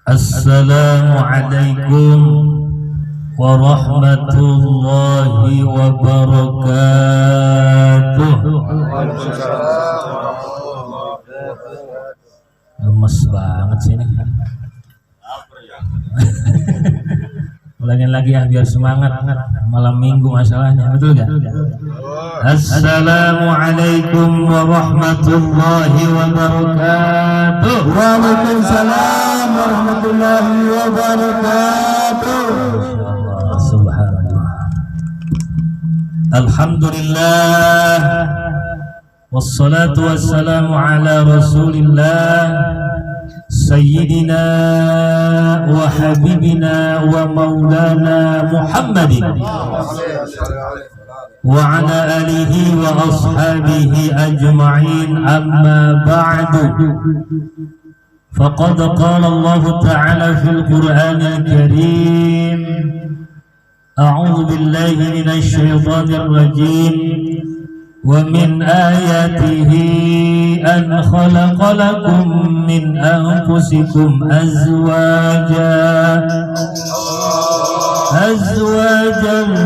Assalamualaikum warahmatullahi wabarakatuh. Lemes banget sih ini. Ulangin lagi ya biar semangat. Malam minggu masalahnya, betul gak? Assalamualaikum warahmatullahi wabarakatuh. Waalaikumsalam warahmatullahi wabarakatuh. Masyaallah, subhanallah. Alhamdulillah wassalatu wassalamu ala rasulillah Sayyidina wa habibina wa maulana Muhammadin wa ala alihi wa ashabihi ajma'in, amma ba'du. Faqad qala Allah ta'ala fil Qur'anil Karim, a'udzu billahi minasy syaithanir rajim. ومن آياته أن خلق لكم من أنفسكم أزواجا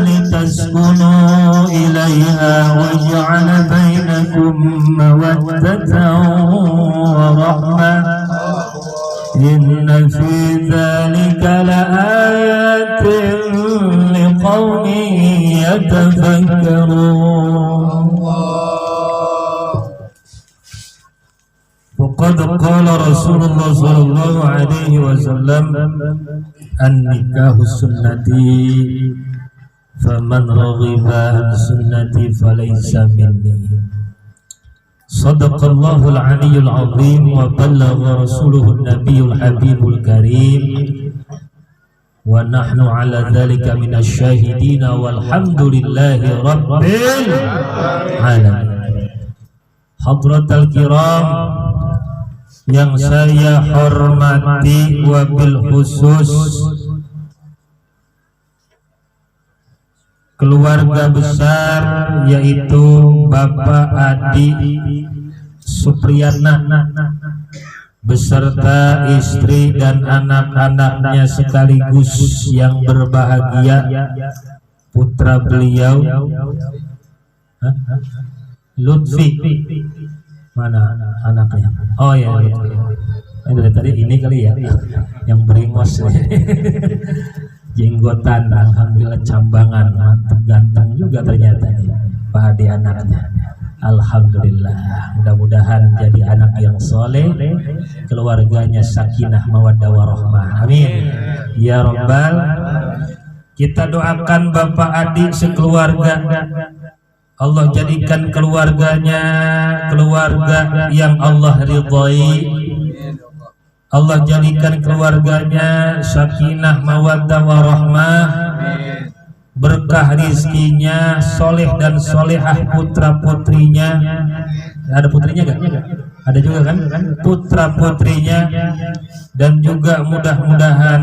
لتسكنوا إليها وجعل بينكم مودة ورحمة إن في ذلك لآيات لقوم يتفكرون. وقد قال رسول الله صلى الله عليه وسلم النكاح سنتي فمن رغب عن سنتي فليس مني. صدق الله العلي العظيم وبلغ رسوله النبي الحبيب الكريم ونحن على ذلك من الشاهدين والحمد لله رب العالمين. Hadratul kiram yang saya hormati, wabil khusus keluarga besar yaitu Bapak Adi Supriyatna beserta istri dan anak-anaknya sekaligus yang berbahagia, putra beliau Lutfi. Mana anaknya? Oh ya, dari tadi ini kali ya, yang beringos, jenggotan, alhamdulillah cambangan, mantap, ganteng juga ternyata Pak Adi anaknya. Alhamdulillah, mudah-mudahan jadi anak yang soleh, keluarganya sakinah mawaddah warahmah. Amin ya rabbal. Kita doakan Bapak Adi sekeluarga, Allah jadikan keluarganya keluarga yang Allah ridhai. Allah jadikan keluarganya sakinah mawaddah warahmah, berkah rizkinya, soleh dan solehah putra putrinya. Ada putrinya gak? Ada juga kan? Putra putrinya. Dan juga mudah-mudahan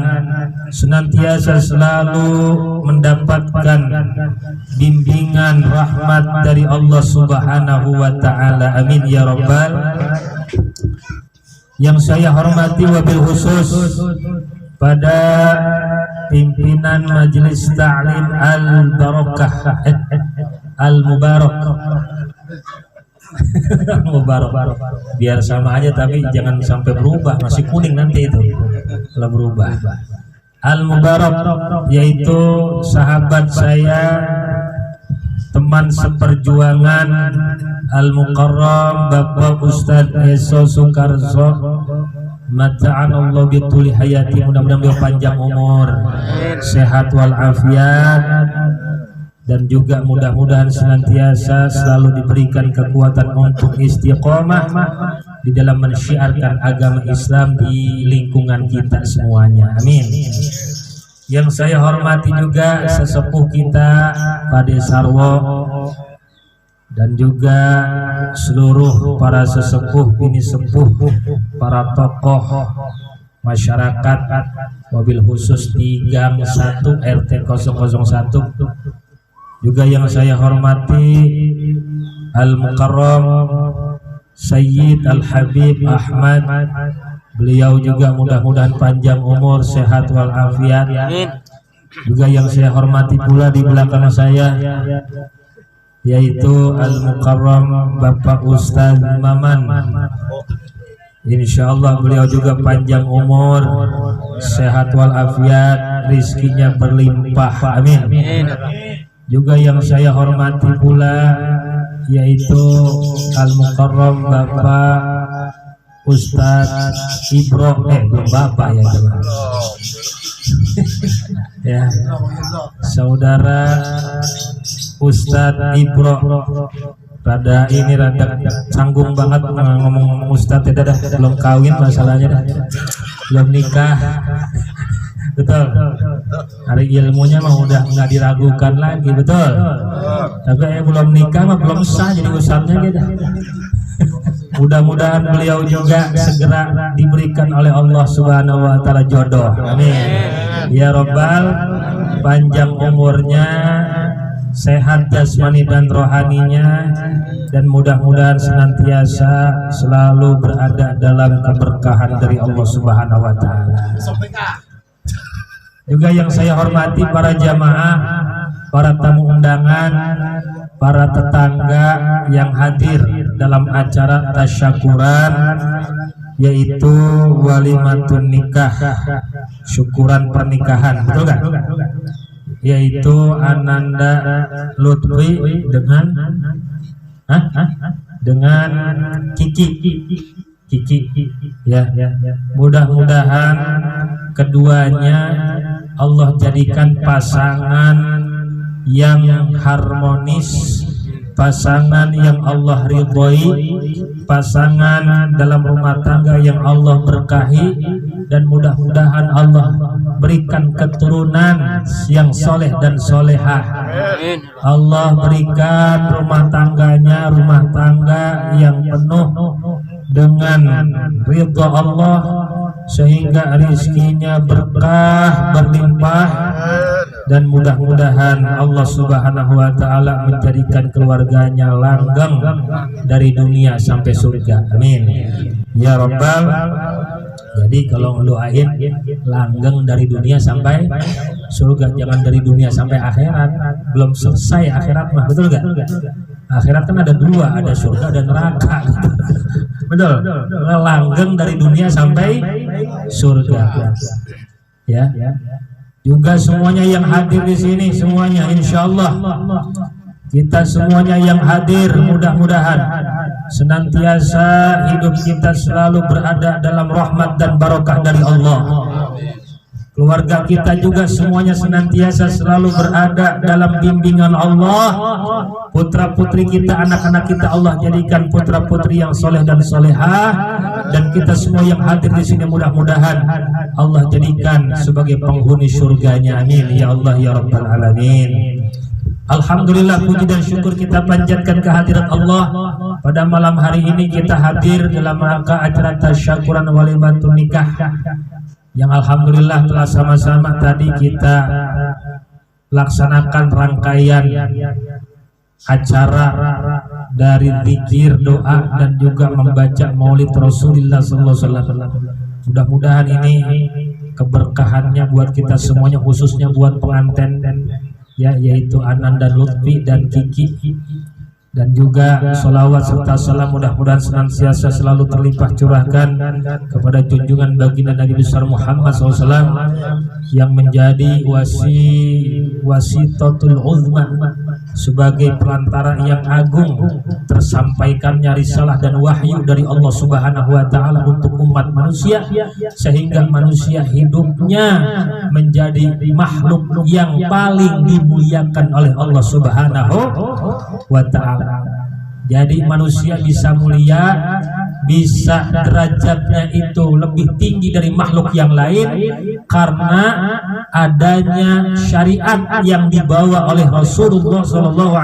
senantiasa selalu mendapatkan bimbingan rahmat dari Allah Subhanahu wa ta'ala. Amin ya rabbal. Yang saya hormati wabil khusus pada pimpinan Majelis Ta'lim Al-Barakah Al-Mubarak Mubarak, biar sama aja tapi jangan sampai berubah, masih kuning nanti itu kalau berubah. Al-Mubarak yaitu sahabat saya, teman seperjuangan Al-Mukarram Bapak Ustadz Eso Sukarso, mata'anallahu bituli hayati, mudah-mudahan beliau panjang umur, sehat walafiat, dan juga mudah-mudahan senantiasa selalu diberikan kekuatan untuk istiqomah di dalam mensyiarkan agama Islam di lingkungan kita semuanya. Amin. Yang saya hormati juga sesepuh kita Pak Desarwo, dan juga seluruh para sesepuh, bini sepuh, para tokoh masyarakat, wabil khusus di Gang 1 RT 001. Juga yang saya hormati Al-Mukarram Sayyid Al-Habib Ahmad Beliau juga mudah-mudahan panjang umur, sehat walafiat. Juga yang saya hormati pula di belakang saya, yaitu Al-Mukarram Bapak Ustadz Maman. Insyaallah beliau juga panjang umur, sehat walafiat, rizkinya berlimpah, amin. Juga yang saya hormati pula yaitu Al-Mukarram Bapak Ustadz Ibro, belum Bapak ya teman. Ya, saudara Ustadz Ibro, rada canggung banget ngomong Ustadz ya, dah belum kawin masalahnya, belum nikah. Betul. Hari ilmunya mah udah nggak diragukan lagi, betul. Tapi belum nikah mah belum sah jadi ustadznya gitu. Mudah-mudahan beliau juga segera diberikan oleh Allah Subhanahu wa taala jodoh. Amin. Ya Rabbal, panjang umurnya, sehat jasmani dan rohaninya, dan mudah-mudahan senantiasa selalu berada dalam keberkahan dari Allah Subhanahu wa taala. Juga yang saya hormati para jamaah, para tamu undangan, para tetangga yang hadir dalam acara tasyakuran, yaitu walimatun nikah, syukuran pernikahan, betul kan? Yaitu Ananda Lutfi dengan Kiki ya. Mudah-mudahan keduanya Allah jadikan pasangan yang harmonis, pasangan yang Allah ridhoi, pasangan dalam rumah tangga yang Allah berkahi, dan mudah-mudahan Allah berikan keturunan yang soleh dan solehah. Allah berikan rumah tangganya rumah tangga yang penuh dengan ridha Allah, sehingga rizkinya berkah berlimpah, dan mudah-mudahan Allah Subhanahu wa taala menjadikan keluarganya langgeng dari dunia sampai surga, amin ya Rabbal. Jadi kalau doain langgeng dari dunia sampai surga, jangan dari dunia sampai akhirat. Belum selesai akhirat mah, betul gak? Akhirat kan ada dua, ada surga dan neraka. Betul. Langgeng dari dunia sampai surga. Ya. Juga semuanya yang hadir di sini, semuanya insyaallah kita semuanya yang hadir mudah-mudahan senantiasa hidup kita selalu berada dalam rahmat dan barokah dari Allah. Keluarga kita juga semuanya senantiasa selalu berada dalam bimbingan Allah. Putra putri kita, anak-anak kita Allah jadikan putra putri yang soleh dan solehah, dan kita semua yang hadir di sini mudah-mudahan Allah jadikan sebagai penghuni surganya, amin ya Allah ya Rabbal alamin. Alhamdulillah, puji dan syukur kita panjatkan kehadirat Allah. Pada malam hari ini kita hadir dalam rangka acara tasyakuran walimatun nikah, yang alhamdulillah telah sama-sama tadi kita laksanakan rangkaian acara dari zikir, doa, dan juga membaca maulid Rasulullah SAW. Mudah-mudahan ini keberkahannya buat kita semuanya, khususnya buat pengantin ya, yaitu Ananda Lutfi dan Kiki, dan juga sholawat serta salam mudah-mudahan senantiasa selalu terlimpah curahkan kepada junjungan baginda Nabi besar Muhammad SAW yang menjadi wasitatul uzma, sebagai perantara yang agung tersampaikannya risalah dan wahyu dari Allah Subhanahu wa taala untuk umat manusia, sehingga manusia hidupnya menjadi makhluk yang paling dimuliakan oleh Allah Subhanahu wa taala. Jadi manusia bisa mulia, bisa derajatnya itu lebih tinggi dari makhluk yang lain karena adanya syariat yang dibawa oleh Rasulullah SAW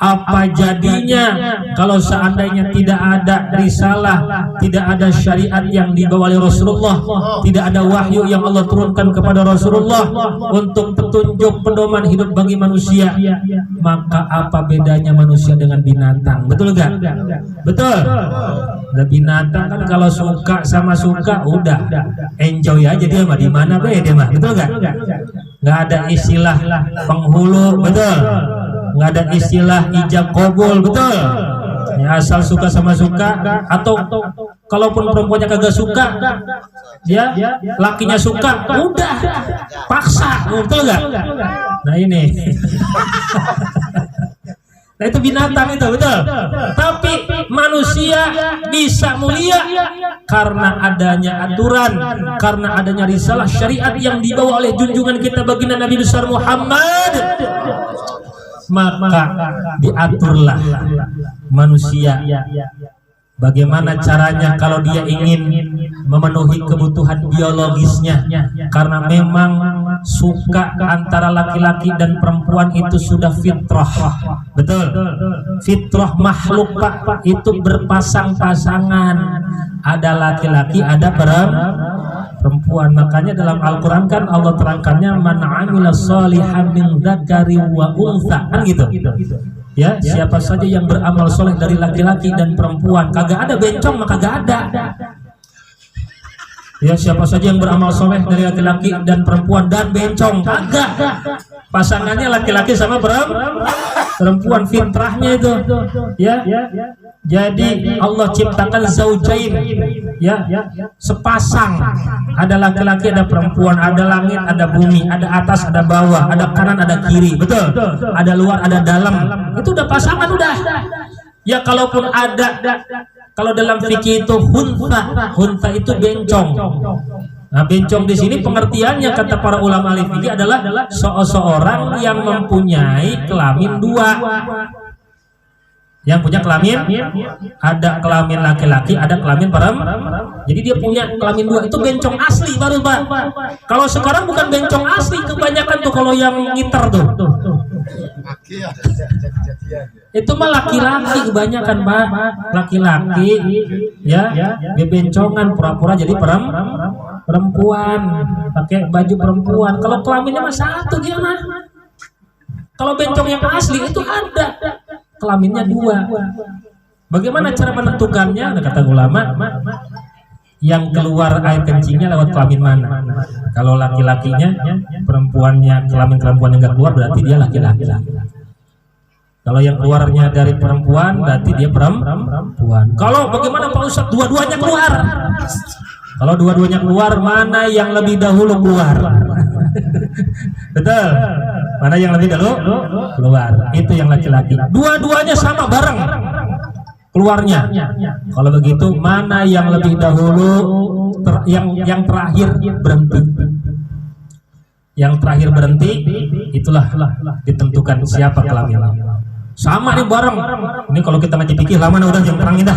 Apa jadinya kalau seandainya tidak ada risalah, tidak ada syariat yang dibawa oleh Rasulullah, tidak ada wahyu yang Allah turunkan kepada Rasulullah untuk petunjuk pedoman hidup bagi manusia, maka apa bedanya manusia dengan binatang? Betul gak? Betul. Nah, binatang kan kalau suka sama suka udah enjoy aja dia mah, di mana be dia mah, betul gak? Nggak ada istilah penghulu, betul. Nggak ada istilah ijab kabul, betul. Ya, asal suka sama suka, atau kalaupun perempuannya kagak suka, ya lakinya suka, udah paksa, betul nggak? Nah ini, nah itu binatang itu, betul. Tapi manusia bisa mulia karena adanya aturan, karena adanya risalah syariat yang dibawa oleh junjungan kita baginda Nabi besar Muhammad. Maka diaturlah manusia bagaimana caranya kalau dia ingin memenuhi kebutuhan biologisnya, karena memang suka antara laki-laki dan perempuan itu sudah fitrah, betul. Fitrah makhluk Pak itu berpasang-pasangan, ada laki-laki ada perempuan. Makanya dalam Al-Quran kan Allah terangkannya man amila sholihan min dzakari wa untha, kan gitu. Ya, siapa saja yang beramal soleh dari laki-laki dan perempuan, kagak ada bencong maka kagak ada. Ya, siapa saja yang beramal soleh dari laki-laki dan perempuan dan bencong, kagak. Pasangannya laki-laki sama perempuan, fitrahnya itu. Ya. Jadi Allah ciptakan zaujain, ya, sepasang. Ada laki-laki, ada perempuan, ada langit, ada bumi, ada atas, ada bawah, ada kanan, ada kiri, betul. Ada luar, ada dalam. Itu udah pasangan udah. Ya kalaupun ada, kalau dalam fikih itu hunta itu bencong. Nah, bencong di sini pengertiannya kata para ulama ahli fikih adalah seseorang yang mempunyai kelamin dua. Yang punya kelamin, ada kelamin laki-laki, ada kelamin perempuan. Jadi dia punya kelamin dua, itu bencong asli baru Pak. Kalau sekarang bukan bencong asli, kebanyakan tuh kalau yang ngiter tuh. Itu mah laki-laki kebanyakan Pak, laki-laki ya, bebencongan pura-pura jadi perempuan, pakai baju perempuan. Kalau kelaminnya mah satu dia mah. Kalau bencong yang asli itu ada kelaminnya dua. Bagaimana cara menentukannya? Nah, kata ulama, yang keluar air kencingnya lewat kelamin mana? Kalau laki-lakinya, perempuannya kelamin perempuan yang nggak keluar berarti dia laki-laki. Kalau yang keluarnya dari perempuan berarti dia perempuan. Kalau bagaimana Pak Ustadz? Dua-duanya keluar. Kalau dua-duanya keluar, mana yang lebih dahulu keluar? Betul. Mana yang lebih dahulu keluar? Itu yang laki-laki. Dua-duanya sama bareng keluarnya. Kalau begitu, mana yang lebih dahulu, yang terakhir berhenti? Yang terakhir berhenti, itulah ditentukan siapa kelaminnya. Sama nih bareng. Ini kalau kita ngaji fikih lama udah jam terang indah.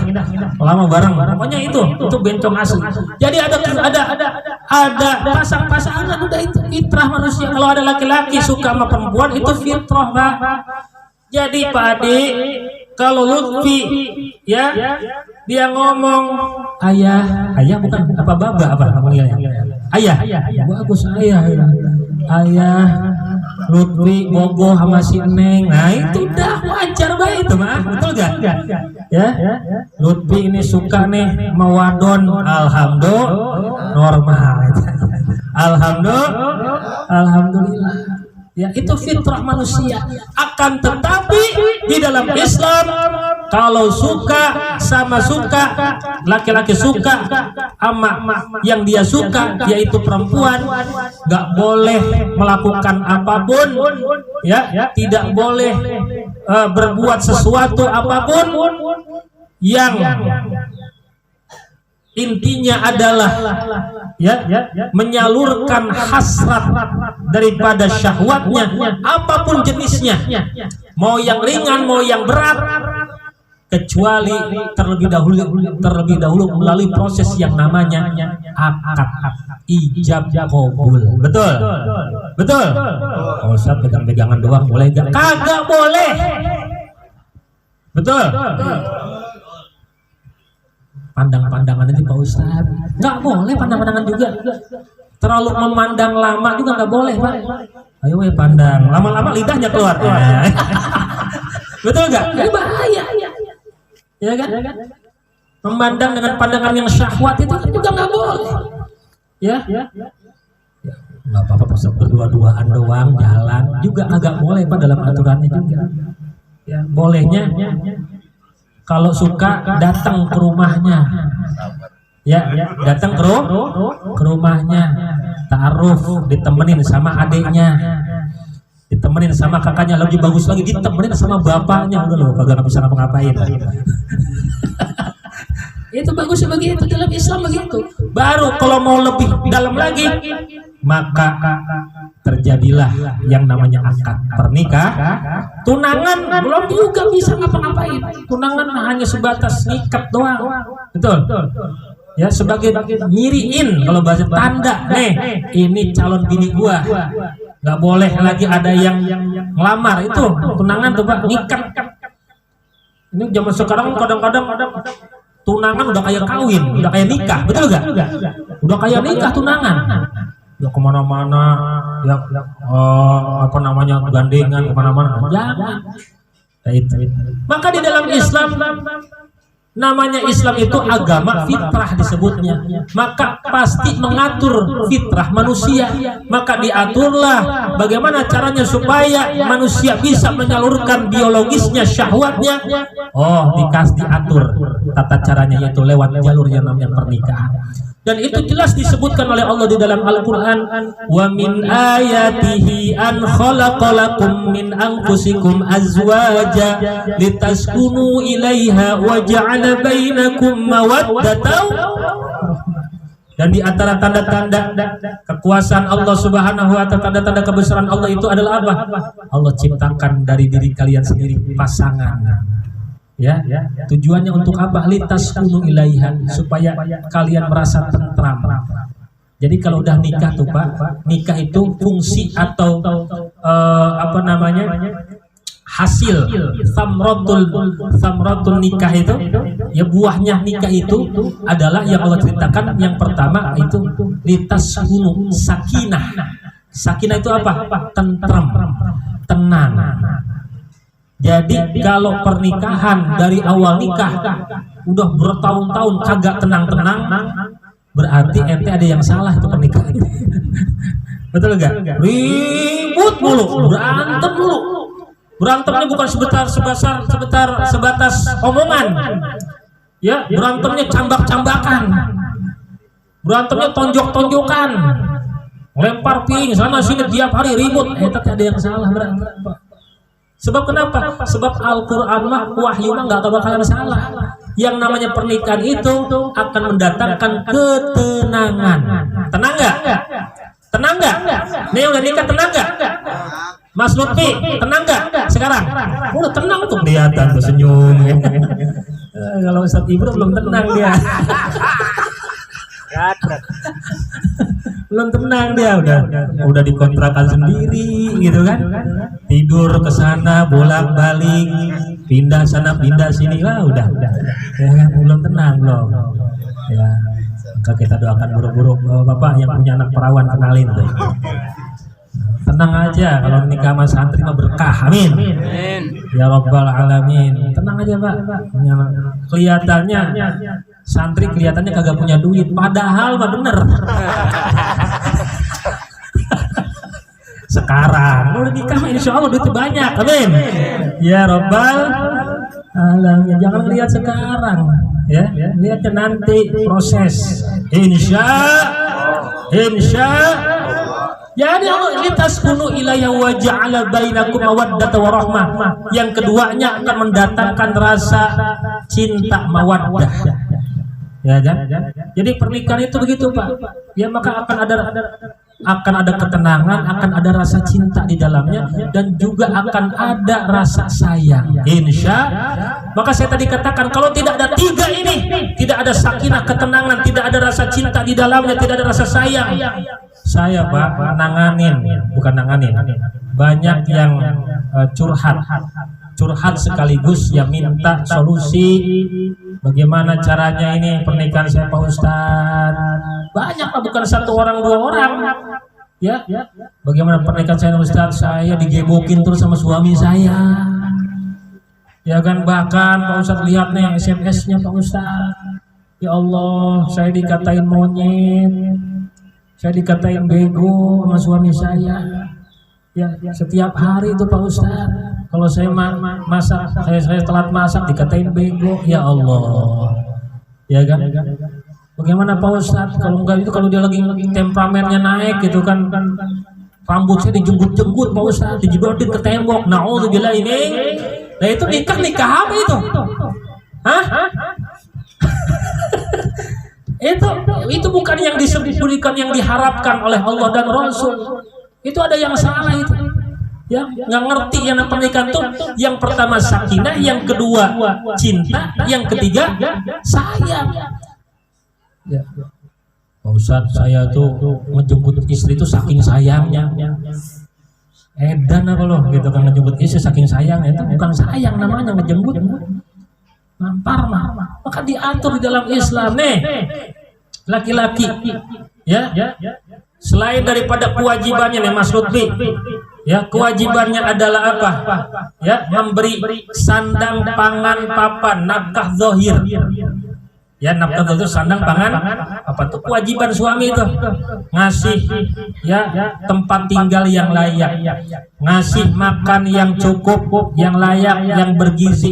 Lama bareng. Pokoknya itu bencong asli. Jadi ada pasang-pasangan, udah itu fitrah manusia. Kalau ada laki-laki suka sama perempuan itu fitrah Pak. Jadi Pak Adi, kalau Lutfi ya dia ngomong ayah bukan apa baba apa panggilnya? Ayah. Bagus ayah. Lutfi bogoh sama si Neng. Nah itu udah wajar baik itu mah, betul gak? Ya, Lutfi ini suka nih mawadon, alhamdulillah normal. Alhamdulillah. Ya itu fitrah manusia. Akan tetapi di dalam Islam kalau suka sama suka, laki-laki suka sama yang dia suka yaitu perempuan, nggak boleh melakukan apapun, ya tidak boleh berbuat sesuatu apapun yang intinya adalah menyalurkan hasrat daripada syahwatnya, apapun jenisnya, mau yang ringan mau yang berat, kecuali terlebih dahulu melalui proses yang namanya akad ijab kabul. Betul. Oh, saya pegang-pegangan doang boleh gak? Kagak boleh. Betul. Pandang-pandangan ini Pak Ustadz, nggak boleh pandang-pandangan juga. Terlalu memandang lama juga nggak boleh Pak. Ayo pandang, lama-lama lidahnya keluar. Betul nggak? Ini bahaya. Ya kan? Memandang dengan pandangan yang syahwat itu kan juga nggak boleh. Ya. Nggak apa-apa pas berdua-duaan doang jalan juga agak boleh Pak dalam aturannya juga. Ya, bolehnya kalau suka datang ke rumahnya. Ya, datang ke rumahnya, ta'aruf, ditemenin sama adiknya, ditemenin sama kakaknya, lebih bagus lagi ditemenin sama bapaknya. Udah loh, kagak bisa ngapa-ngapain. Itu bagus begitu, dalam Islam begitu. Baru kalau mau lebih dalam lagi, maka terjadilah yang namanya akad pernikahan. Tunangan belum juga bisa ngapa-ngapain. Tunangan hanya sebatas ngikat doang. Betul. Ya, sebagai nyiriin kalau bahasa tanda, nih ini calon bini gua. Nggak boleh lagi ada yang ngelamar, itu tunangan tuh Pak, ngikat. Ini zaman sekarang kadang-kadang tunangan udah kayak kawin, udah kayak nikah, betul gak? Udah kayak nikah tunangan. Ya kemana-mana, ya apa namanya gandengan kemana-mana, jangan. Maka di dalam Islam, namanya Islam itu agama fitrah disebutnya, maka pasti mengatur fitrah manusia. Maka diaturlah bagaimana caranya supaya manusia bisa menyalurkan biologisnya, syahwatnya. Oh, diatur tata caranya, yaitu lewat jalur yang namanya pernikahan. Dan itu jelas disebutkan oleh Allah di dalam Al-Quran. Wa min ayatihi an khalaqalakum min anfusikum azwaja litaskunu ilaiha wa ja'ala bainakum mawaddatan. Dan di antara tanda-tanda kekuasaan Allah Subhanahu wa ta'ala, tanda-tanda kebesaran Allah itu adalah apa? Allah ciptakan dari diri kalian sendiri pasangan. Ya, tujuannya untuk apa? Litaskunu ilaiha, supaya kalian merasa tentram. Jadi kalau udah nikah tuh Pak, nikah itu fungsi atau apa namanya, hasil samratul nikah itu, ya buahnya nikah itu adalah yang Allah ceritakan. Yang pertama itu litaskunu, sakinah. Sakinah itu apa? Tentram, tenang. Jadi kalau pernikahan dari awal nikah udah bertahun-tahun kagak tenang-tenang, berarti ente ada yang salah itu pernikahan. Betul gak? Ribut mulu, berantem mulu. Berantemnya bukan sebatas omongan. Ya, berantemnya cambak-cambakan. Berantemnya tonjok-tonjokan. Lempar piring sana sini tiap hari ribut. Tapi ada yang salah berarti. Sebab kenapa? Sebab Al-Quran mah, wahyu mah nggak bakalan salah. Yang namanya pernikahan itu akan mendatangkan ketenangan. Tenang nggak? Tenang nggak? Nih yang udah nikah tenang nggak? Mas Lutfi tenang nggak sekarang? Udah tenang tuh, kelihatan tuh senyum. Kalau Ustadz Ibro belum tenang dia. Belum tenang dia, udah dikontrakan sendiri gitu kan, tidur ke sana bolak-balik, pindah sana pindah sini lah, udah ya kan, belum tenang loh ya. Maka kita doakan buru-buru Bapak yang punya anak perawan, kenalin tuh. Tenang aja, kalau nikah sama santri mah berkah, amin ya rabbal alamin. Tenang aja Pak, kelihatannya santri kelihatannya kagak punya duit, padahal mah bener. Sekarang udah nikah insya Allah duitnya banyak, amin ya rabbal alamin. Jangan lihat sekarang ya, lihatnya nanti proses. Insya jadi Allah litaskunu ilayya wa ja'ala bainakum mawaddatan wa rahmah. Yang keduanya akan mendatangkan rasa cinta, mawaddah. Ya kan? Jadi pernikahan itu begitu Pak. Ya, maka akan ada ketenangan, akan ada rasa cinta di dalamnya, dan juga akan ada rasa sayang. Insya. Maka saya tadi katakan kalau tidak ada tiga ini, tidak ada sakinah, ketenangan, tidak ada rasa cinta di dalamnya, tidak ada rasa sayang. Saya Pak nanganin, bukan nanganin, banyak yang curhat curhat sekaligus ya minta solusi. Bagaimana caranya ini pernikahan saya Pak Ustadz? Banyak lah, bukan satu orang dua orang. Ya, bagaimana pernikahan saya Ustadz? Saya digebokin terus sama suami saya. Ya kan, bahkan Pak Ustadz lihat nih SMS-nya Pak Ustadz. Ya Allah, saya dikatain monyet, saya dikatain bego sama suami saya. Ya, setiap hari itu Pak Ustadz. Kalau saya masak, saya telat masak dikatain bego. Ya Allah, ya kan? Bagaimana Pak Ustadz? Kalau enggak itu, kalau dia lagi temperamennya naik gitu kan, rambut saya dijenggut-jenggut Pak Ustadz, dijedotin ke tembok. Naudzubillah ini. Nah itu nikah apa itu? Hah? itu bukan yang disebutkan, yang diharapkan oleh Allah dan Rasul. Itu ada yang salah itu. Ya, nggak ngerti yang pernikahan tuh. Yang pertama sakinah, yang kedua cinta, yang ketiga sayang. Ya. Pak Ustadz, saya tuh ngejemput istri itu saking sayangnya. Edan apa loh gitu kan, ngejemput istri saking sayangnya. Itu bukan sayang namanya, ngejemput. Nampar mah. Maka diatur di dalam Islam nih. Laki-laki ya, selain daripada kewajibannya nih Mas Lutfi, ya kewajibannya adalah apa? Ya, memberi sandang, pangan, papan, nafkah zahir. Ya, nafkah itu sandang, pangan, apa tuh kewajiban suami itu. Ngasih ya tempat tinggal yang layak, ngasih makan yang cukup, yang layak, yang bergizi,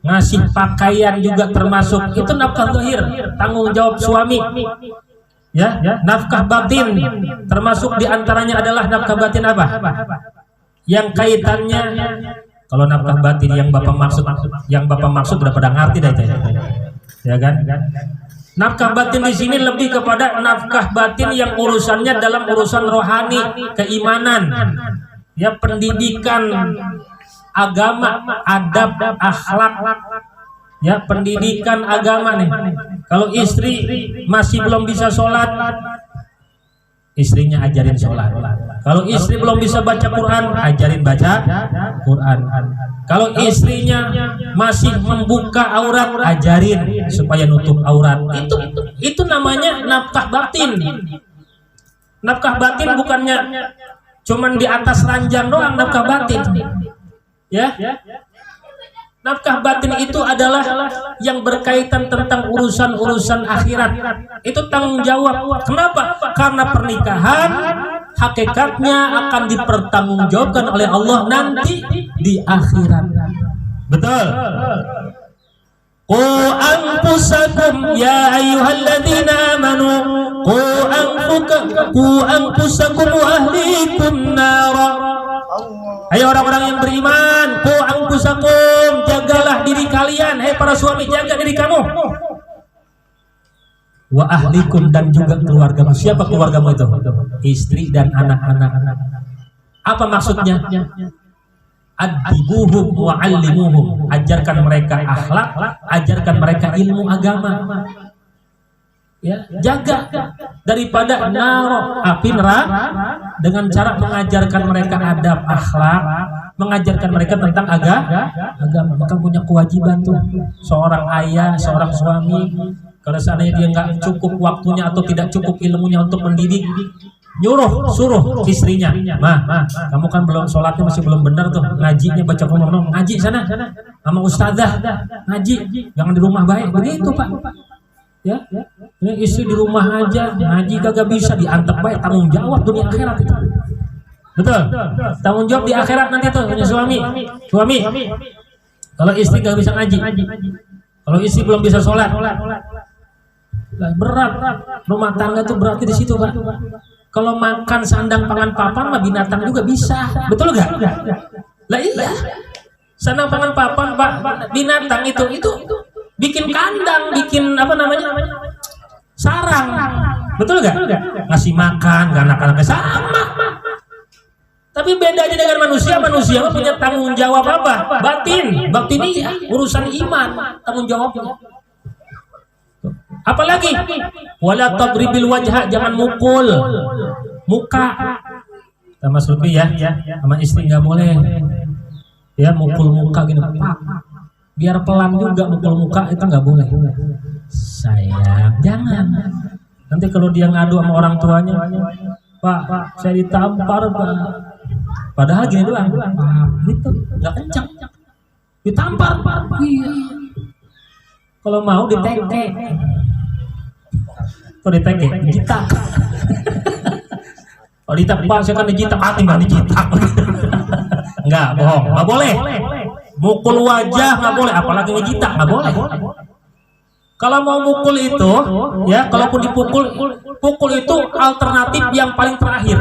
ngasih pakaian juga termasuk. Itu nafkah zahir, tanggung jawab suami. Ya, nafkah batin termasuk diantaranya adalah nafkah batin apa? Yang kaitannya, kalau nafkah batin yang Bapak maksud udah pada ngerti dah itu. Ya kan? Nafkah batin di sini lebih kepada nafkah batin yang urusannya dalam urusan rohani, keimanan, ya pendidikan agama, adab, akhlak, ya pendidikan agama nih. Kalau istri masih belum bisa sholat, istrinya ajarin sholat. Kalau istri belum bisa baca Quran, ajarin baca Quran. Kalau istrinya masih membuka aurat, ajarin supaya nutup aurat. Itu namanya nafkah batin. Nafkah batin bukannya cuman di atas ranjang doang, nafkah batin. Ya, nafkah batin itu adalah yang berkaitan tentang urusan-urusan akhirat. Itu tanggung jawab. Kenapa? Karena pernikahan hakikatnya akan dipertanggungjawabkan oleh Allah nanti di akhirat. Betul. Qu anfusakum ya ayyuhalladzina amanu qu anfusakum wa ahlikum nara. Hai orang-orang yang beriman, qu anfusakum, jagalah diri kalian. Hai para suami, jaga diri kamu. Wa ahlikum, dan juga keluargamu. Siapa keluargamu itu? Istri dan anak-anak. Apa maksudnya? Adibuhum wa allimuhum, ajarkan mereka akhlak, ajarkan mereka ilmu agama. Ya, jaga daripada naro api neraka dengan cara mengajarkan mereka adab, akhlak, mengajarkan mereka tentang agama. Maka punya kewajiban tuh seorang ayah, seorang suami. Kalau seandainya dia nggak cukup waktunya atau tidak cukup ilmunya untuk mendidik, suruh istrinya, mah, kamu kan belum sholatnya masih belum benar tuh, ngajinya baca ngomong, ngaji sana sama ustazah, ngaji, jangan di rumah baik, begitu Pak. Ya, ini istri di rumah aja ngaji kagak bisa, diantep baik, tanggung jawab dunia akhirat itu. Betul, tanggung jawab di akhirat nanti tuh punya suami. Kalau istri gak bisa ngaji, kalau istri belum bisa sholat, berat. Rumah tangga tuh berarti di situ Pak. Kalau makan sandang pangan papan mah binatang juga bisa, betul gak? Lah iya, sandang pangan papan Pak, binatang itu bikin kandang, bikin apa namanya, sarang, betul gak? Ngasih makan ke anak-anaknya sama. Tapi bedanya dengan manusia mah punya tanggung jawab apa? Batin iya, urusan iman, tanggung jawabnya. Apalagi wala tadribil wajha, jangan mukul muka. Sama Lutfi ya, sama istri nggak boleh. Ya mukul muka gini, Pak, biar pelan juga mukul muka itu nggak boleh. Sayang, jangan. Nanti kalau dia ngadu sama orang tuanya, Pak, saya ditampar Pak. Padahal gini doang, gitu, nggak kencang. Ditampar Pak. Iya. Kalau mau diteke. Kalau diteke, dijitak. Kalau dijitak, Pak, saya kan dijitak, hati mbak dijitak. Enggak, bohong, nggak boleh. Mukul wajah nggak boleh, apalagi ngejitak nggak boleh. Kalau mau mukul itu, ya, kalaupun dipukul, pukul itu alternatif yang paling terakhir.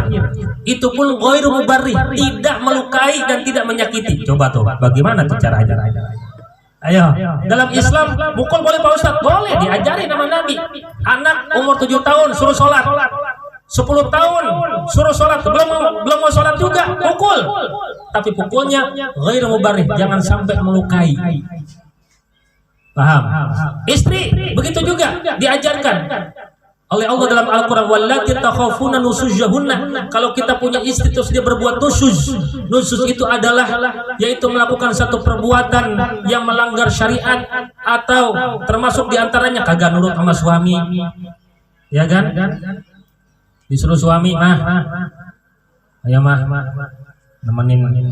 Itu pun ghairu mubarrih, tidak melukai dan tidak menyakiti. Coba tuh, bagaimana tuh caranya? Ayo, dalam Islam mukul boleh Pak Ustadz? Boleh, diajarin sama Nabi. Anak umur 7 tahun suruh sholat, 10 tahun suruh sholat, belum mau sholat juga pukul. Tapi pukulnya ghairu mubarrih, jangan sampai melukai. Paham? Istri begitu juga diajarkan oleh Allah dalam Al-Quran, wallati takhafuna nusuzahunna. Kalau kita punya istri terus dia berbuat nusuz itu adalah yaitu melakukan satu perbuatan yang melanggar syariat, atau termasuk diantaranya kagak nurut sama suami, ya kan? Disuruh suami, ayo mah nemenin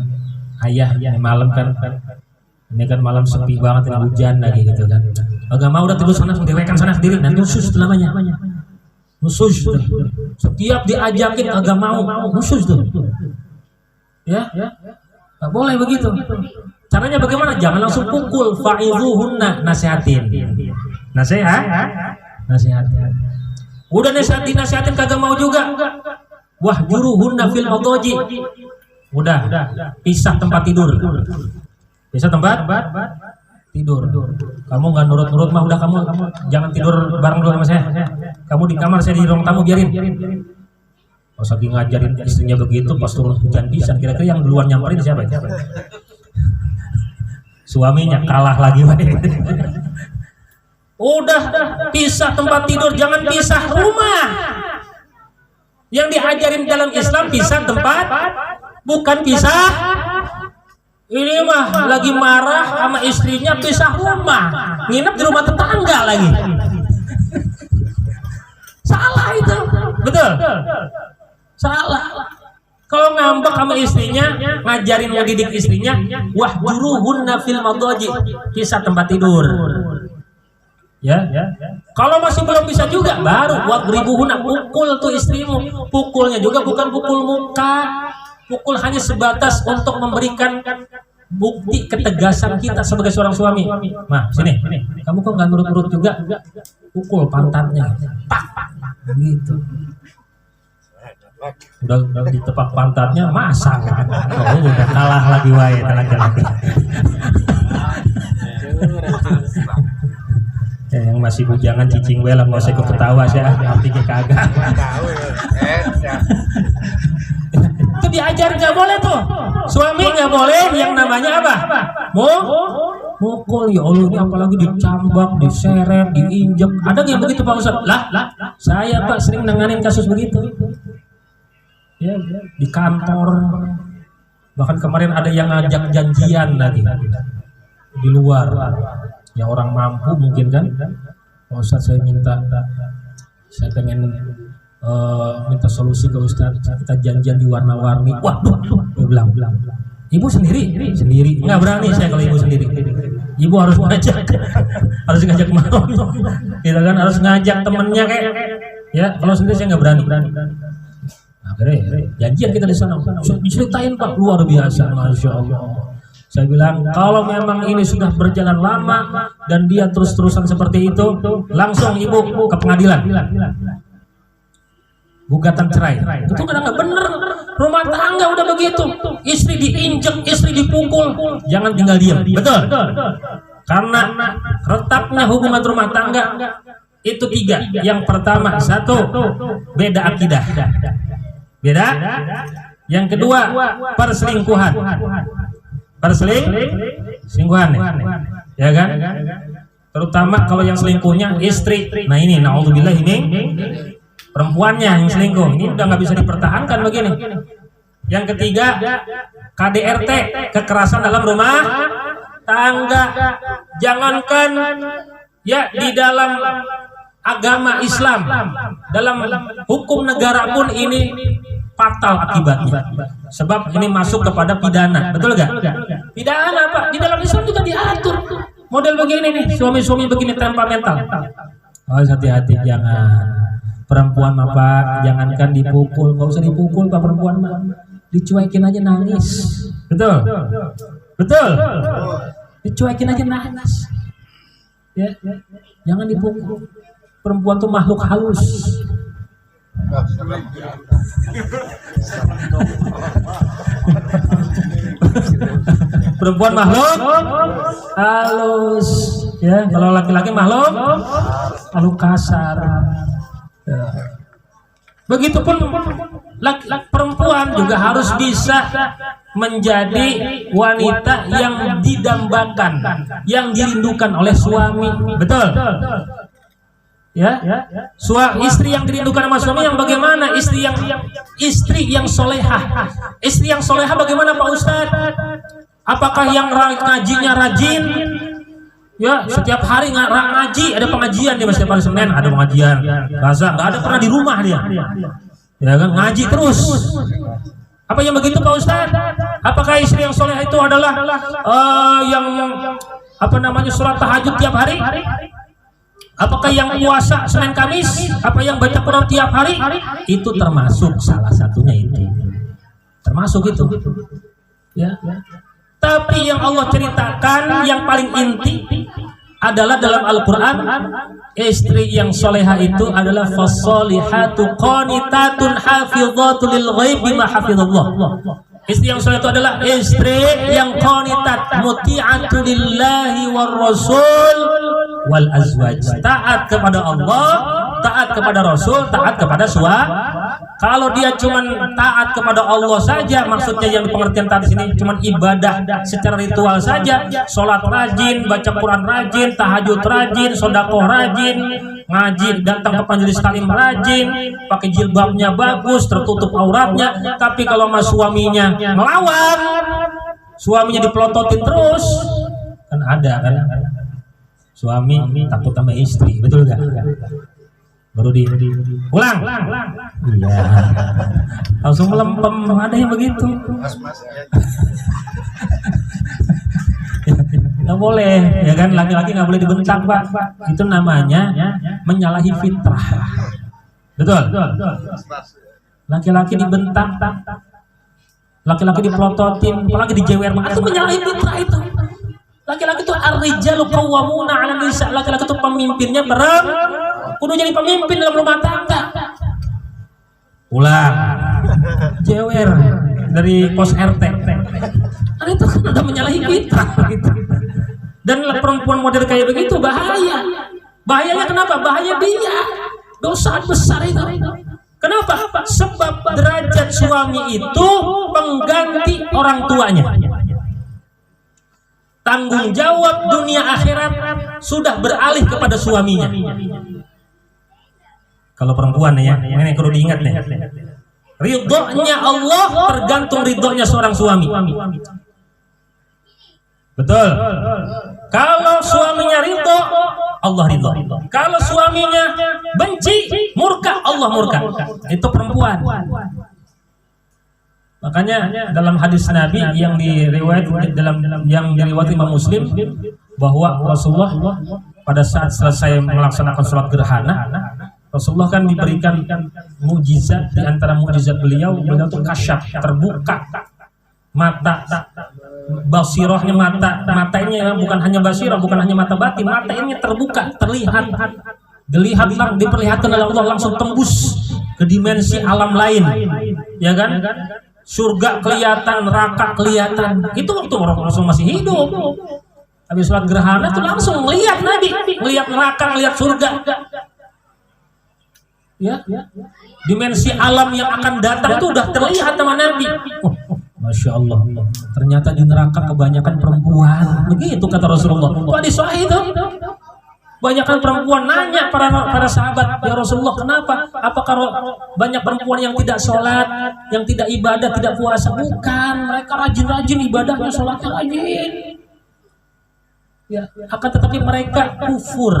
ayah malam kan. Ini kan malam sepi banget, ini hujan lagi gitu kan. Agak mau udah tidur sana, dewekan sana sendiri, dan nusus itu namanya. Nusus tuh. Setiap diajakin agak mau, nusus tuh. Ya, nggak boleh begitu. Caranya bagaimana? Jangan langsung pukul, fa'izuhunna, nasihatin. Nasihatin. Udah nasihatin kagak mau juga. Wahjuruhunna fil madaji. Udah, pisah tempat tidur. Bisa tempat tidur. Kamu nggak nurut mah udah, kamu jangan tidur bareng dulu sama saya. Kamu di kamar, saya di ruang tamu, biarin. Pas lagi ngajarin istrinya begitu, pas turun hujan pisan, kira-kira yang duluan nyamperin siapa? Suaminya kalah lagi. Udah pisah tempat tidur, jangan pisah rumah. Yang diajarin dalam Islam pisah tempat, bukan pisah. Ini mah lagi marah sama istrinya, pisah rumah, nginep di rumah tetangga lagi. Salah itu, betul? Salah. Kalau ngambek sama istrinya, ngajarin ngedidik istrinya, wahjuruhunna fil madaji, pisah tempat tidur. Ya. Kalau masih belum bisa juga, baru wadribuhunna, pukul tuh istrimu. Pukulnya juga bukan pukul muka. Pukul hanya sebatas untuk memberikan bukti ketegasan kita sebagai seorang suami. Mah, sini. Kamu kok nggak nurut-nurut juga? Pukul pantatnya. Pak. Gitu. Udah ditepak pantatnya, masa kan? Oh, udah kalah lagi wae laki-laki. Yang masih bujangan cicing we lah, nggak usah ikut ketawa sih, artinya kagak. Itu diajar nggak boleh tuh. Suami nggak boleh yang namanya apa? Mukul. Ya Allah, ini apalagi dicambak, diseret, diinjek. Ada yang begitu Pak Ustadz? Lah, saya Pak sering nanganin kasus begitu. Ya, di kantor. Bahkan kemarin ada yang ngajak janjian lagi di luar. Ya orang mampu mungkin kan. Pak Ustadz, saya pengen minta solusi ke Ustadz, kita janjian di warna-warni. Waduh, bilang ibu sendiri nggak berani saya kalau ibu sendiri. Ibu harus ngajak mau, kita kan harus ngajak temennya kayak, ya kalau sendiri saya nggak berani. Akhirnya janjian kita di sana, diceritain Pak, luar biasa, masya Allah. Saya bilang kalau memang ini sudah berjalan lama dan dia terus-terusan seperti itu, langsung ibu ke pengadilan. Gugatan cerai. Itu kan nggak bener. Rumah tangga udah begitu, istri diinjek, istri dipukul, jangan tinggal diam. Betul. Karena retaknya hubungan rumah tangga itu 3. Yang pertama, 1, beda akidah. Beda. Yang kedua, perselingkuhan. Perselingkuhan, ya kan? Terutama kalau yang selingkuhnya istri. Nah ini, naudzubillah, ini perempuannya yang selingkuh. Ini udah nggak bisa dipertahankan begini. Yang ketiga, KDRT, kekerasan dalam rumah tangga. Jangankan ya di dalam agama Islam, dalam hukum negara pun ini fatal akibatnya. Sebab ini masuk kepada pidana, betul gak? Pidana apa? Di dalam Islam juga diatur. Model begini nih, suami-suami begini temperamental. Oh, hati-hati, jangan. Perempuan apa? Jangankan dipukul, nggak usah dipukul pak perempuan mah. Dicuekin aja nangis. Betul? Betul? Dicuekin aja nangis. Ya, jangan dipukul. Perempuan tuh makhluk halus. Perempuan makhluk halus, ya. Kalau laki-laki makhluk kasar. Ya. Begitupun perempuan juga harus bisa menjadi wanita yang didambakan, yang dirindukan oleh suami. Betul? Ya, istri yang dirindukan sama suami yang bagaimana? Istri yang solehah. Istri yang solehah bagaimana Pak Ustadz? Apakah yang ngajinya rajin? Ya, setiap hari ngaji, ada pengajian dia setiap hari Senin ada pengajian. Bahasa nggak ada pernah di rumah dia. Ya kan, ngaji terus. Apa yang begitu Pak Ustadz? Apakah istri yang solehah itu adalah yang sholat tahajud tiap hari? Apakah yang puasa Senin Kamis? Apa yang baca Quran tiap hari? Itu termasuk salah satunya itu. Termasuk itu. Ya. Tapi yang Allah ceritakan yang paling inti adalah dalam Al-Quran, istri yang soleha itu adalah fasolihatu qanitatun hafidhatul lil ghaib bima hafidhallah. Istri yang soleh itu adalah istri yang qanitat, muti'atu lillahi war rasul wal azwaj, taat kepada Allah, taat kepada Rasul, taat kepada suami. Kalau dia cuma taat kepada Allah saja, maksudnya yang pengertian tadi sini cuma ibadah secara ritual saja, sholat rajin, baca Quran rajin, tahajud rajin, sedekah rajin, ngaji, datang ke majelis taklim rajin, pakai jilbabnya bagus, tertutup auratnya. Tapi kalau sama suaminya ngelawan, suaminya dipelototin terus, kan ada kan suami takut sama istri, betul gak? Baru ulang. Iya. Langsung melempem, ada yang begitu. Nggak boleh, ya kan? Laki-laki nggak boleh dibentak pak. Itu namanya menyalahi fitrah. Betul. Laki-laki dibentak, laki-laki dipelototin, apalagi dijewer, itu menyalahi fitrah itu. Laki-laki itu ar-rijalu qawwamuna 'alan nisa. Laki-laki itu pemimpinnya kudu jadi pemimpin dalam rumah tangga. Ulang. Jewer dari pos RT. Karena itu kan udah menyalahi fitrah gitu. Dan perempuan model kayak begitu bahaya. Bahayanya kenapa? Bahaya dia. Dosa besar itu. Kenapa? Sebab derajat suami itu pengganti orang tuanya. Tanggung jawab dunia akhirat sudah beralih kepada suaminya. Kalau perempuan ya, ini perlu diingat nih. Ridhonya Allah tergantung ridhonya seorang suami. Betul. Kalau suaminya ridho, Allah ridho. Kalau suaminya benci, murka, Allah murka. Itu perempuan. Makanya dalam hadis Nabi yang diriwayat Imam Muslim, bahwa Rasulullah pada saat selesai melaksanakan sholat gerhana, Rasulullah kan diberikan mukjizat. Di antara mukjizat beliau itu kasyaf, terbuka mata, basirohnya matanya bukan hanya basirah, bukan hanya mata batin, mata ini terbuka, diperlihatkan oleh Allah, langsung tembus ke dimensi alam lain, ya kan? Surga kelihatan, neraka kelihatan. Itu waktu orang Rasul masih hidup. Habis sholat gerhana itu langsung melihat Nabi, melihat neraka, melihat surga. Ya, dimensi alam yang akan datang itu udah terlihat sama Nabi. Masya Allah. Ternyata di neraka kebanyakan perempuan. Begitu kata Rasulullah. Kok di sahih itu? Banyak kan perempuan nanya para sahabat, ya Rasulullah, kenapa? Apakah banyak perempuan yang tidak sholat, yang tidak ibadah, tidak puasa? Bukan, mereka rajin-rajin ibadahnya, sholatnya rajin. Ya, akan tetapi mereka kufur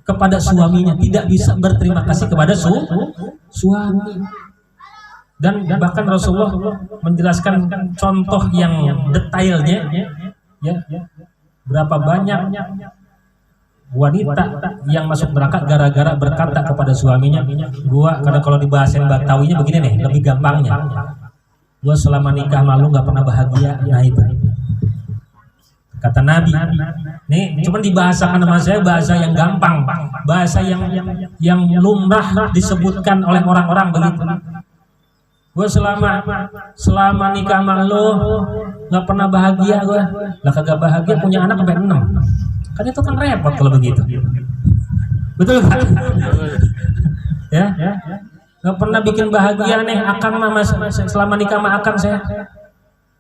kepada suaminya, tidak bisa berterima kasih kepada suami. Dan bahkan Rasulullah menjelaskan contoh yang detailnya, ya, berapa banyak wanita yang masuk neraka gara-gara berkata kepada suaminya, karena kalau dibahasin Batawinya begini nih, lebih gampangnya, gua selama nikah malu nggak pernah bahagia. Nah itu kata Nabi. Nih cuman dibahasakan sama saya bahasa yang gampang, bahasa yang lumrah disebutkan oleh orang-orang begitu. Gue selama nikah sama lo nggak pernah bahagia, gue lah kagak bahagia, punya anak sampai 6. Kan itu kan repot kalau begitu. Betul kan? Ya, nggak pernah bikin bahagia nih akang mama, selama nikah sama akang saya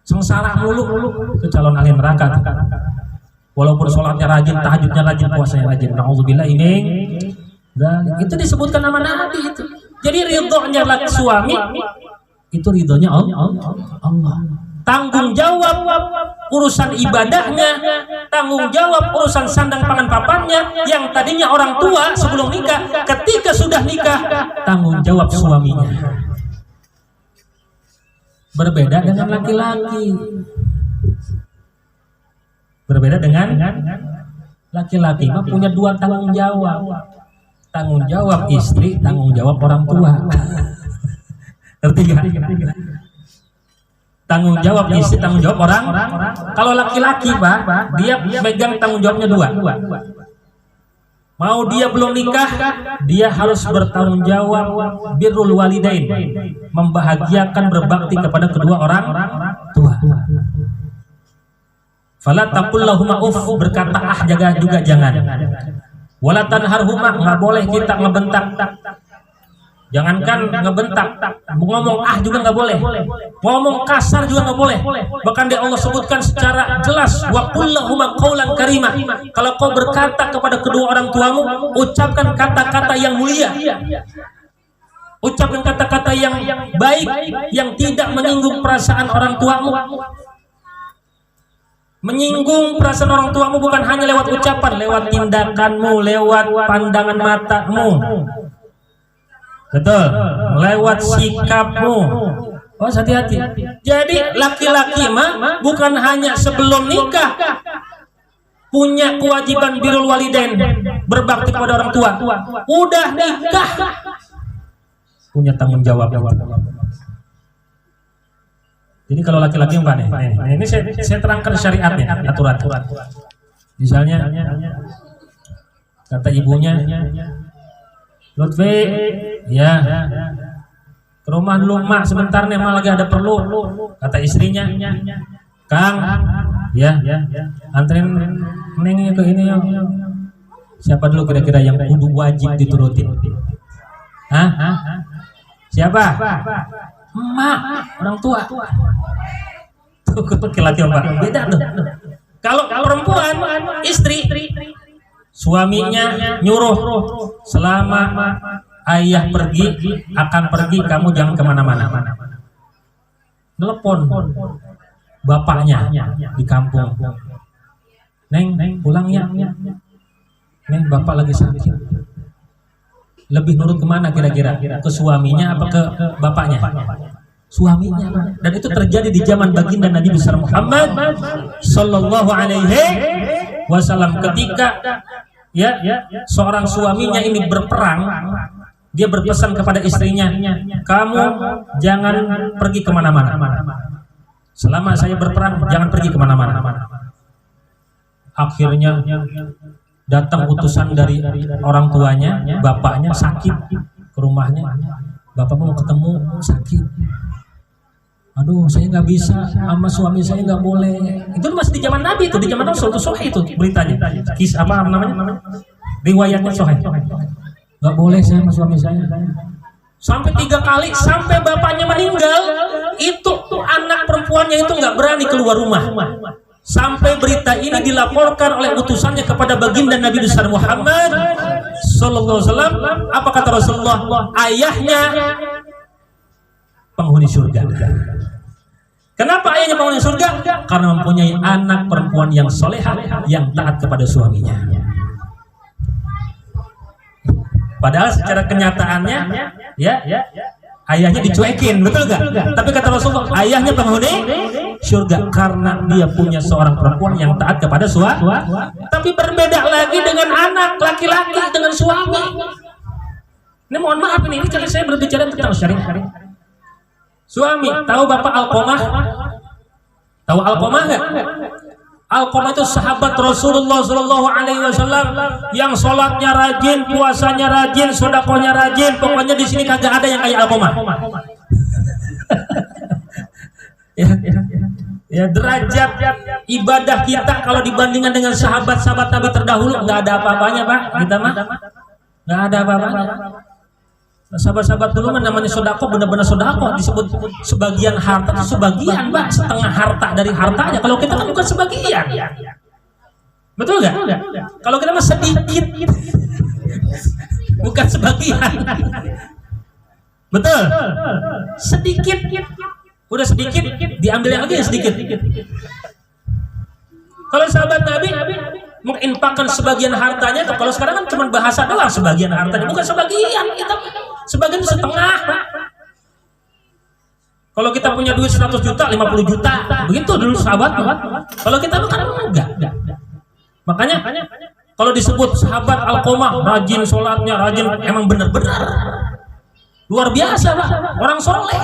sengsara mulu. Itu calon ahli neraka. Walaupun sholatnya rajin, tahajudnya rajin, puasanya rajin. Nauzubillah ini. Itu disebutkan nama Nabi itu. Jadi ridhonya suami itu ridhonya Allah. Tanggung jawab urusan ibadahnya, tanggung jawab urusan sandang pangan papannya, yang tadinya orang tua sebelum nikah, ketika sudah nikah tanggung jawab suaminya. Berbeda dengan laki-laki. Berbeda dengan laki-laki mah punya 2 tanggung jawab. Tanggung jawab istri, tanggung jawab orang tua. Ngerti gak? Tanggung jawab istri, tanggung jawab orang. Kalau laki-laki Pak, dia megang tanggung jawabnya 2. Mau dia belum nikah, dia harus bertanggung jawab birrul walidain, membahagiakan, berbakti kepada kedua orang tua. Fala taqul lahuma uff, berkata jaga juga jangan. Wala tanharhuma, nggak boleh kita ngebentak. Jangankan ngebentak, ngomong juga nggak boleh, ngomong kasar juga nggak boleh. Bahkan dia Allah sebutkan secara jelas, wa qul lahuma qaulan karima. Kalau kau berkata kepada kedua orang tuamu, ucapkan kata-kata yang mulia, ucapkan kata-kata yang baik, yang tidak menyinggung perasaan orang tuamu. Menyinggung perasaan orang tuamu bukan hanya lewat ucapan, lewat tindakanmu, lewat pandangan matamu. Betul, lewat sikapmu. Oh, hati-hati. Jadi laki-laki mah bukan hanya sebelum nikah punya kewajiban birrul walidain, berbakti kepada orang tua. Udah nikah punya tanggung jawab. Jadi kalau laki-laki Mbak nih, ini saya terangkan syariatnya, aturan. Misalnya kata ibunya, Lutfi, ya, ke rumah dulu mak sebentar nih, mak lagi ada perlu. Kata istrinya, Kang, ya, anterin Neng ke ini. Siapa dulu kira-kira yang kudu wajib diturutin? Hah? Siapa? Emak, orang tua. Tuh laki-laki Mbak, beda tuh. Kalau perempuan, istri, suaminya nyuruh, selama ayah akan pergi, kamu jangan kemana-mana. Telepon bapaknya di kampung, Neng pulang ya, Neng bapak lagi sakit. Lebih nurut kemana kira-kira? Ke suaminya apa ke bapaknya? Suaminya. Dan itu terjadi di zaman baginda Nabi besar Muhammad Sallallahu Alaihi Wasallam, ketika seorang suaminya ini berperang, dia berpesan kepada istrinya, kamu jangan pergi kemana-mana. Selama saya berperang, jangan pergi kemana-mana. Akhirnya datang utusan dari orang tuanya, bapaknya sakit, ke rumahnya. Bapak mau ketemu, sakit. Aduh, saya nggak bisa, sama suami saya nggak boleh. Itu masih di zaman Nabi, itu di zaman Rasul, itu sahih itu beritanya. Apa namanya? Riwayatnya sahih. Nggak boleh saya sama suami saya. Sampai 3 kali, sampai bapaknya meninggal, itu tuh anak perempuannya itu nggak berani keluar rumah. sampai berita ini dilaporkan oleh utusannya kepada baginda Nabi besar Muhammad sallallahu alaihi wasallam. Apa kata Rasulullah? Ayahnya penghuni surga. Kenapa ayahnya penghuni surga? Karena mempunyai anak perempuan yang solehah, yang taat kepada suaminya. Padahal secara kenyataannya ayahnya dicuekin, betul gak? Tapi kata Rasulullah, ayahnya penghuni surga karena dia punya seorang perempuan yang taat kepada suami. Tapi berbeda lagi dengan anak laki-laki dengan suami. Ini mohon maaf ini karena saya berbicara tentang syariat. Suami, tahu Bapak Alqamah? Tahu Alqamah nggak? Alqamah itu sahabat Rasulullah Shallallahu Alaihi Wasallam yang sholatnya rajin, puasanya rajin, sodakohnya rajin. Pokoknya di sini kagak ada yang kayak Alqamah. Ya, derajat ibadah kita kalau dibandingkan dengan sahabat-sahabat Nabi terdahulu nggak ada apa-apanya, Pak. Kita mah nggak ada apa-apanya. Sahabat-sahabat dulu namanya sodako, benar-benar sodako disebut sebagian harta, sebagian Pak, setengah harta dari hartanya. Kalau kita kan bukan sebagian, betul nggak? Kalau kita mah sedikit, bukan sebagian, betul? Sedikit, udah sedikit, diambil lagi yang sedikit. Kalau sahabat Nabi menginfakkan sebagian hartanya, kalau sekarang kan cuma bahasa doang sebagian hartanya, bukan sebagian, kita sebagian setengah. Kalau kita punya duit 100 juta, 50 juta, begitu dulu sahabat. Kalau kita bukan enggak. Makanya kalau disebut sahabat Alqamah rajin sholatnya, rajin, emang benar-benar luar biasa Pak, orang soleh.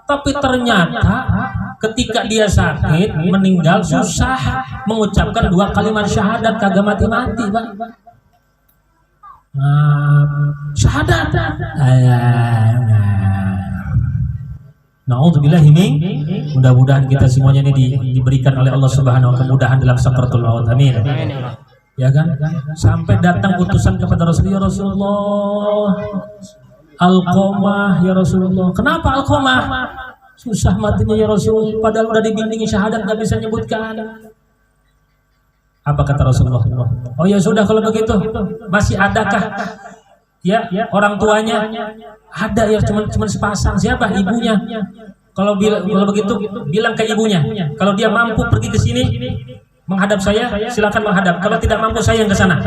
Tapi ternyata ketika dia sakit meninggal susah mengucapkan 2 kalimat syahadat, kagak mati-mati Pak. Syahadat. Na'udzubillahi min. Mudah-mudahan kita semuanya ini diberikan oleh Allah Subhanahu wa taala kemudahan dalam sakaratul maut. Amin. Ya kan? Sampai datang utusan kepada Rasulullah. Alqamah ya Rasulullah. Kenapa Alqamah? Susah matinya ya Rasul, padahal udah dibimbingi syahadat nggak bisa nyebutkan. Apa kata Rasulullah? Oh ya sudah kalau begitu, masih adakah ya orang tuanya? Ada ya, cuma sepasang. Siapa? Ibunya. Kalau begitu bilang ke ibunya, kalau dia mampu pergi ke sini menghadap saya, silakan menghadap. Kalau tidak mampu saya yang ke sana.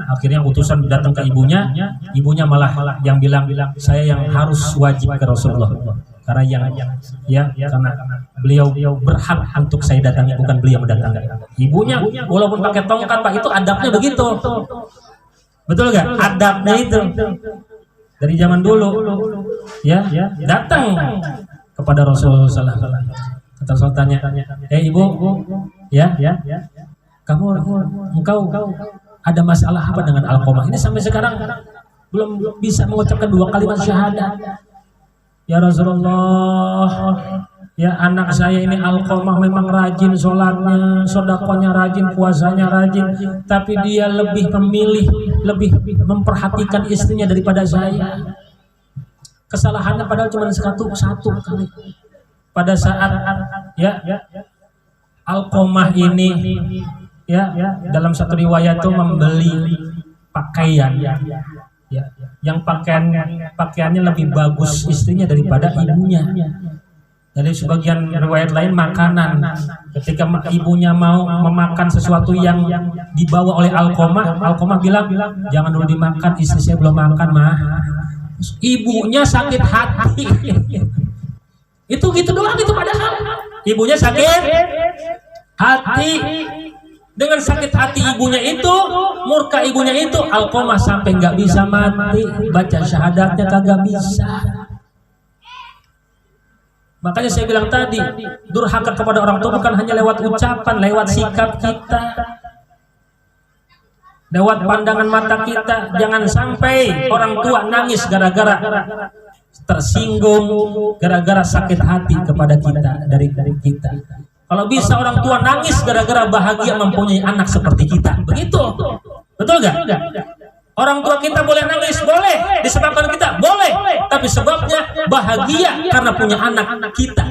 Akhirnya utusan datang ke ibunya, ibunya malah yang bilang saya yang harus wajib ke Rasulullah. Karena karena beliau berhak untuk saya datangi, bukan beliau mendatangi. Ibunya walaupun pakai tongkat Pak, itu adabnya begitu. Betul nggak? Adabnya itu dari zaman dulu. Datang kepada Rasulullah sallallahu alaihi wasallam. Kata Rasul tanya, ibu, engkau ada masalah apa dengan Alqamah? Ini sampai sekarang belum bisa mengucapkan 2 kalimat syahadat. Ya Rasulullah, ya anak saya ini Alqamah memang rajin sholatnya, sodakonya rajin, puasanya rajin, tapi dia lebih memilih, lebih memperhatikan istrinya daripada saya. Kesalahannya padahal cuma satu kali. Pada saat Alqamah ini dalam satu riwayat itu membeli pakaian. Yang pakaiannya lebih bagus istrinya daripada ibunya. Dari sebagian riwayat lain makanan. Ketika ibunya mau memakan sesuatu yang dibawa oleh Alqamah bilang, jangan dulu dimakan, istri saya belum makan mah. Ibunya sakit hati. Itu gitu doang itu padahal. Ibunya sakit hati. Dengan sakit hati ibunya itu, murka ibunya itu, Alqamah sampai nggak bisa mati, baca syahadatnya kagak bisa. Makanya saya bilang tadi, durhaka kepada orang tua bukan hanya lewat ucapan, lewat sikap kita, lewat pandangan mata kita. Jangan sampai orang tua nangis gara-gara tersinggung, gara-gara sakit hati kepada kita, dari kita. Kalau bisa orang tua nangis gara-gara bahagia mempunyai anak seperti kita. Begitu. Betul gak? Orang tua kita boleh nangis, boleh. Disebabkan kita, boleh. Tapi sebabnya bahagia karena punya anak kita.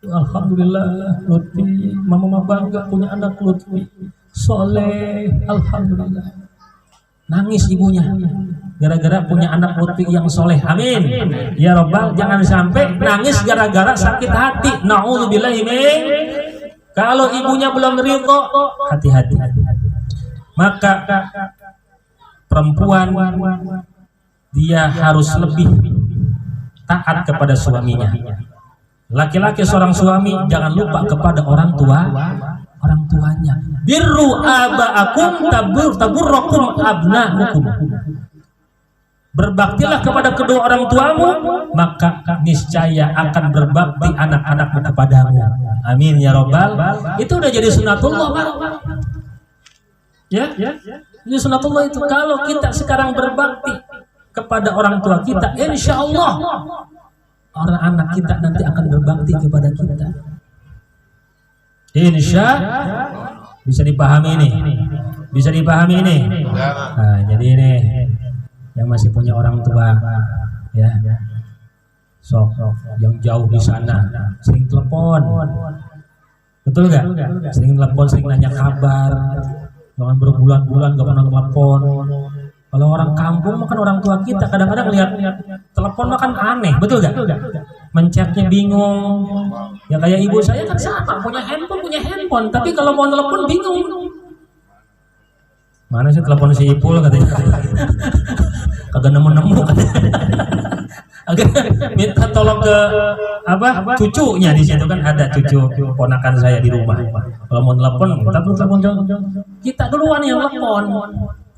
Alhamdulillah Lutfi, mama bangga punya anak Lutfi soleh, alhamdulillah. Nangis ibunya gara-gara punya anak Lutfi yang soleh. Amin ya Rabbal. Jangan sampai nangis gara-gara sakit hati. Na'udzubillahi min. Kalau ibunya belum ridho, hati-hati. Maka perempuan dia harus lebih taat kepada suaminya. Laki-laki seorang suami jangan lupa kepada orang tuanya. Birru aba'akum taburrakum abna'ukum. Berbaktilah kepada kedua orang tuamu, maka niscaya akan berbakti anak-anakmu kepadamu. Amin ya Rabbal. Itu udah jadi sunatullah, Pak. Ya, ini sunatullah itu. Kalau kita sekarang berbakti kepada orang tua kita, insya Allah orang anak kita nanti akan berbakti kepada kita. Insya bisa dipahami ini, bisa dipahami ini. Nah, jadi ini yang masih punya orang tua, ya, sok yang jauh di sana, sering telepon, betul nggak? Sering telepon, sering nanya kabar, jangan berbulan-bulan gak pernah telepon. Kalau orang kampung makan orang tua kita kadang-kadang lihat telepon makan aneh, betul gak? Mencetnya bingung. Ya kayak ibu saya kan sama, punya handphone, tapi kalau mau telepon bingung. Mana sih telepon si Ipul katanya? Kagak nemu katanya. Minta tolong ke cucunya di situ kan ada cucu ponakan saya di rumah. Kalau mau telepon, telepon kita duluan yang telepon.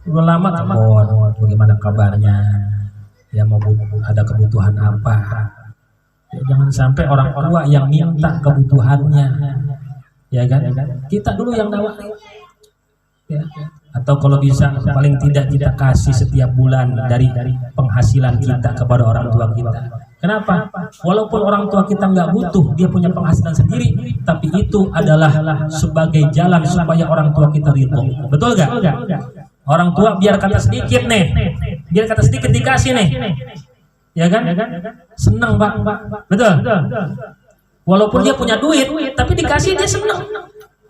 Udah lama telepon, bagaimana kabarnya? Ya mau ada kebutuhan apa? Ya, jangan sampai orang tua yang minta kebutuhannya, ya kan? Kita dulu yang nawarin. Ya. Atau kalau bisa paling tidak kita kasih setiap bulan dari penghasilan kita kepada orang tua kita. Kenapa? Walaupun orang tua kita nggak butuh, dia punya penghasilan sendiri, tapi itu adalah sebagai jalan supaya orang tua kita ridho. Betul nggak? Orang tua biar kata sedikit nih, biar kata sedikit dikasih nih, ya kan? Seneng Pak, betul. Walaupun dia punya duit, tapi dikasih dia seneng.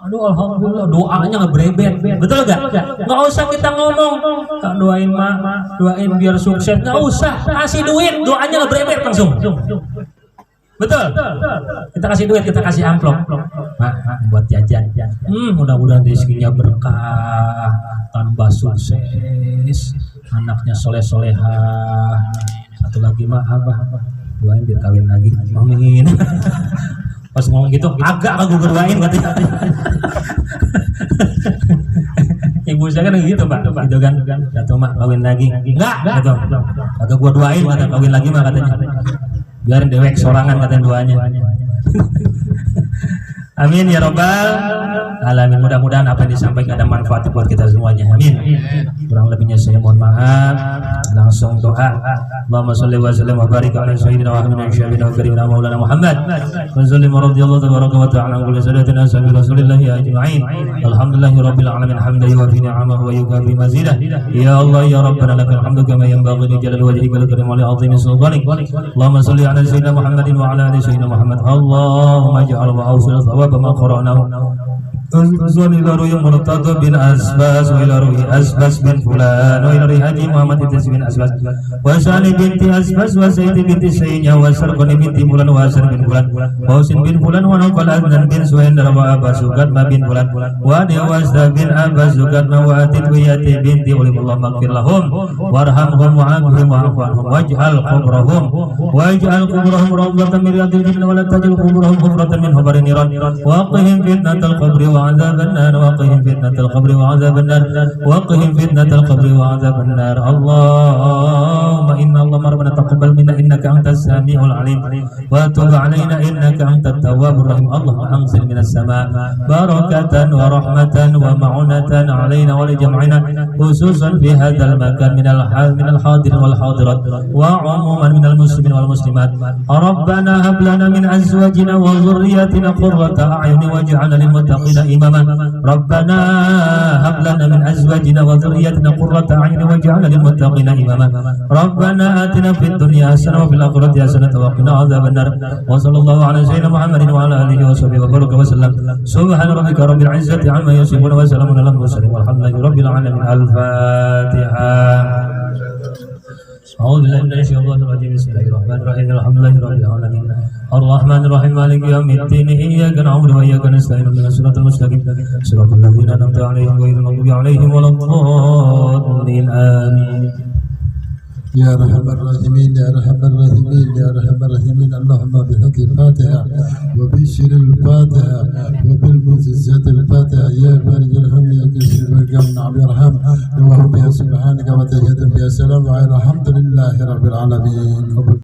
Aduh alhamdulillah, doanya ngebrebet, betul gak? Nggak usah kita ngomong, Kak doain mak, doain biar sukses, nggak usah, kasih duit, doanya ngebrebet langsung. Betul? Kita kasih duit, kita kasih amplop, mak buat jajan. Mudah-mudahan rezekinya berkah, tambah sukses, anaknya soleh-solehah. Satu lagi mak doain biar kawin lagi, amin. Pas ngomong gitu agak aku berdoain katanya. Ibu saya kan gitu Pak, gitu kan, kata mak kawin lagi, enggak, gitu, kagak gua doain kata kawin lagi mak katanya, biarin dewek sorangan katanya doanya. Amin ya Rabbal alamin. Mudah-mudahan apa yang disampaikan ada manfaat buat kita semuanya. Amin. Kurang lebihnya saya mohon maaf. Langsung doa. Allahumma shalli wa sallim wa barik ala sayyidina wa habibina syabina wa karimina maulana Muhammad. Wa sallim radhiyallahu tabaraka wa ta'ala an kulli sadatina ashabi rasulillahi ajma'in. Alhamdulillahi rabbil alamin hamdan yuwafi ni'amahu wa yukafi mazidah. Ya Allah ya Rabbana lakal hamdu kama yanbaghi li jalali wajhika wal karim wa li 'azimi sultanik. Allahumma shalli ala sayyidina Muhammadin wa ala ali sayyidina Muhammad. Allahumma ij'al wa awsil وما قرأناه أذن إلى روي مرتضى بن أسباس وإلى روي أسباس بن فلان وإلى روي هدي محمد بن أسباس وشان بنت أسباس وسيد بنت سينيا وسرقن بنت فلان وأسر بن فلان وحسن بن فلان ونقل أذن بن سويندر وأبا سكتما بن فلان وديوزد بن أبا سكتما وأتت وياتي بنت ولم الله مغفر لهم وارحمهم وعافهم واعف عنهم واجعل قبرهم روضة من رياض الجنة ولا تجعل قبورهم حفرة من حفر النيران وقهم فتنة القبر وعذاب النار وقهم فتنة القبر وعذاب النار وقهم فتنة القبر وعذاب النار. اللهم إن اللهم ربنا تقبل منا إنك أنت السميع العليم وتب علينا إنك أنت التواب الرحيم. اللهم أنزل من السماء بركة ورحمة ومعونة علينا ولجمعنا خصوصا في هذا المكان من الحاضر والحاضرات وعموما من المسلمين والمسلمات. ربنا هب لنا من أزواجنا وذرياتنا قرة أعين واجعلنا للمتقين إماما. ربنا هب لنا من أزواجنا وذرياتنا قرة أعين واجعلنا للمتقين إماما. ربنا آتنا في الدنيا حسنة وفي وفي الآخرة حسنة وقنا عذاب النار وصلى الله على سيدنا محمد وعلى آله وصحبه وبارك وسلم سبحان ربك رب العزة عما يصفون وسلام على المرسلين والحمد لله رب العالمين. الفاتحة. أعوذ بالله من الشيطان الرجيم. بسم الله الرحمن الرحيم. الحمد لله رب العالمين الرحمن الرحيم مالك يوم الدين إياك نعبد وإياك نستعين اهدنا الصراط المستقيم صراط الذين أنعمت عليهم غير المغضوب عليهم ولا الضالين. آمين. يا أرحم الراحمين يا أرحم الراحمين يا أرحم الراحمين اللهم بحق الفاتحة وبشر الفاتحة وبالمعجزات الفاتحة يا فارج الهم يا كشف الغم نعم يرحم وهو بها سبحانك وتجد بها سلام الحمد لله رب العالمين.